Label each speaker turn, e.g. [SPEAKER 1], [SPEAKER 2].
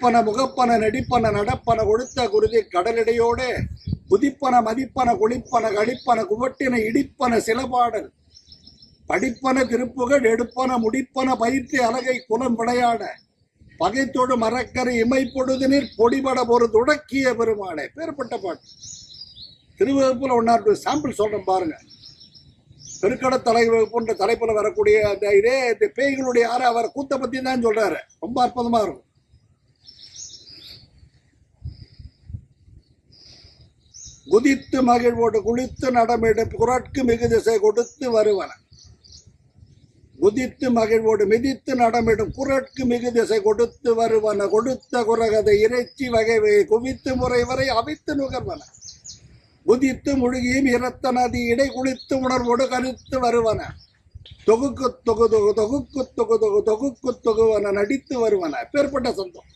[SPEAKER 1] துடிப்பன முகப்பன நடிப்பன நடப்பன கொடுத்த குருதி கடலிடையோடு குதிப்பன மதிப்பன குளிப்பன கழிப்பன குவட்டின இடிப்பன சிலபாடல் படிப்பன திருப்புகள் எடுப்பன முடிப்பன பயிற்சி அழகை குலம் விளையாட பகைத்தோடு மரக்கரை இமை பொழுதினில் பொடிபட ஒரு துடக்கிய பெருமானே. பேர்பட்ட பாட்டு. திருவகுப்புல ஒன்னார் சாம்பிள் சொல்றேன் பாருங்க. பெருக்கட தலைவகுப்புன்ற தலைப்புல வரக்கூடிய அந்த இதே இந்த பேய்களுடைய அவர் கூத்த பத்தி தான் சொல்றாரு. ரொம்ப அற்புதமா இருக்கும். குதித்து மகிழ்வோடு குளித்து நடமிடும் குரட்கு மிகு திசை கொடுத்து வருவன. குதித்து மகிழ்வோடு மிதித்து நடமிடும் குரட்கு மிகு திசை கொடுத்து வருவன. கொடுத்த குரகதை இறைச்சி வகை குவித்து முறை வரை அவித்து நுகர்வன. குதித்து முழுகியும் இரத்த நதி இடை குளித்து உணர்வோடு கருத்து வருவன. தொகுக்கு தொகு தொகு தொகுக்கு தொகு தொகு தொகுக்கு தொகுவன நடித்து வருவன. பேர்பட்ட சந்தம்.